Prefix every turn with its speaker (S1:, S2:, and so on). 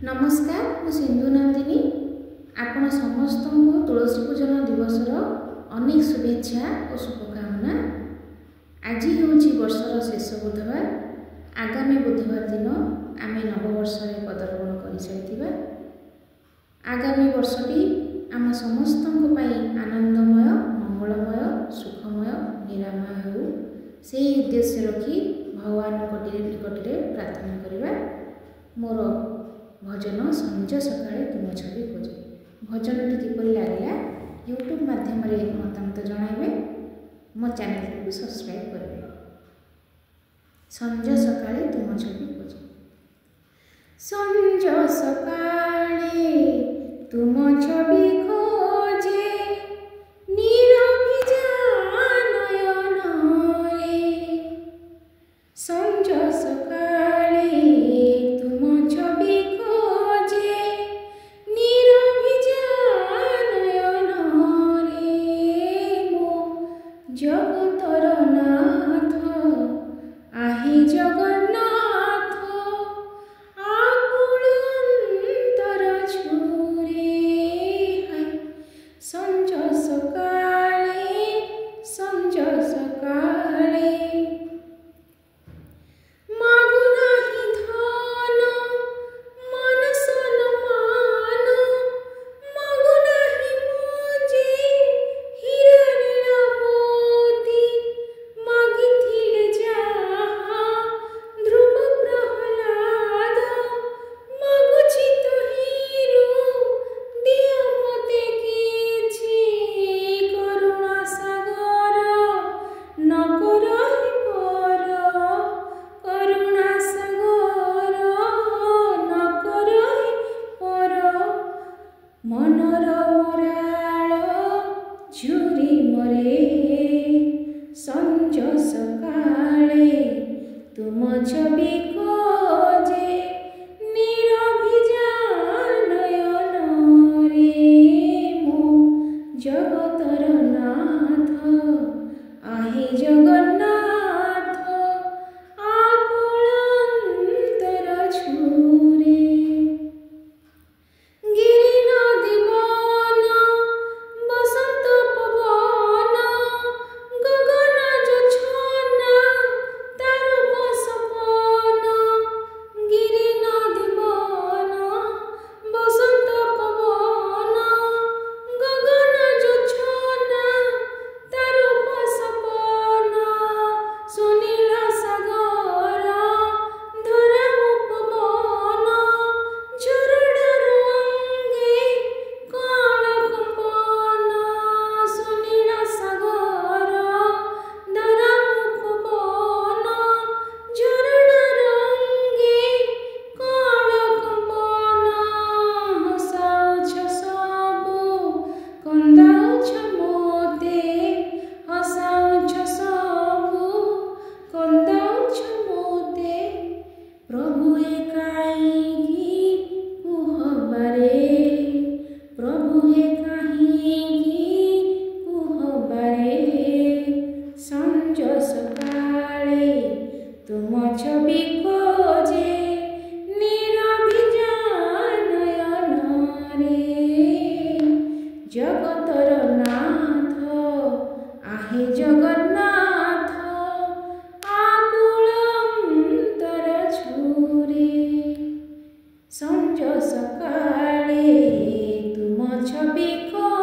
S1: नमस्कार, मु सिंधु नंदिनी। आपण समस्त को तुलसी पूजन दिवसर अनेक शुभेच्छा और शुभकामना। आज हूँ वर्षर शेष बुधवार। आगामी बुधवार दिन आम नववर्ष पदार्पण कर सारी। आगामी वर्षटी आम समस्त आनंदमय, मंगलमय, सुखमय, निरामय हो से उद्देश्य रखी भगवान निकट प्रार्थना करवा। मोर भजन संज सकाळे तुम छवि खोजे भजन किपर लगे यूट्यूब माध्यम मतामत जनइबे। मो चैनल को सब्सक्राइब करेंगे। संज सकाळे तुम छवि खोजे। संज सकाळे तुम छवि खोजे नीरविजा नयन रे। संज सकाळे तुम छवि खोजे नीरविजा नयन रे। मो जगतर नाथ आहे जगन्नाथ आकुल अंतर छुरे। संज सकाळे संज सकाळे मागु नाही धन मन सम्मान मागु नाही मोजे हीरा नीला मोती मागिथिले जाहा ध्रुव प्रहलाद मागुछि तोहिरु दिया मते किछि करुणा सागर न करहि पर करुणा सागर न करहि पर मनर मराळ झुरी मरे। संज सकाळे तुम छवि खोजे नीरविजा नयन रे। मो जगतर नाथ आहे जगन्नाथ आकुल अंतर छुरे। गिरि नदी वन बसंत पवन गगन जोछना तार बसपन। गिरि नदी वन बसंत पवन गगन जोछना तार बसपन। सुनील सागर धरा उपवन झरणार अंगे कण कंपन। सुनील सागर धरा उपवन झरणार अंगे कण कंपन। हसाउछ सबु कंदाउछ मोते हसाउछ सबु कंदाउछ मोते। प्रभु एकाईगी कुहबारे प्रभु एकाईगी कुहबारे। संज सकाळे तुम छवि खोजे नीरविजा नयन रे। जगतर नाथ आहे जगन्नाथ आकुल अंतर छुरे। संज सकाळे तुम छवि खोजे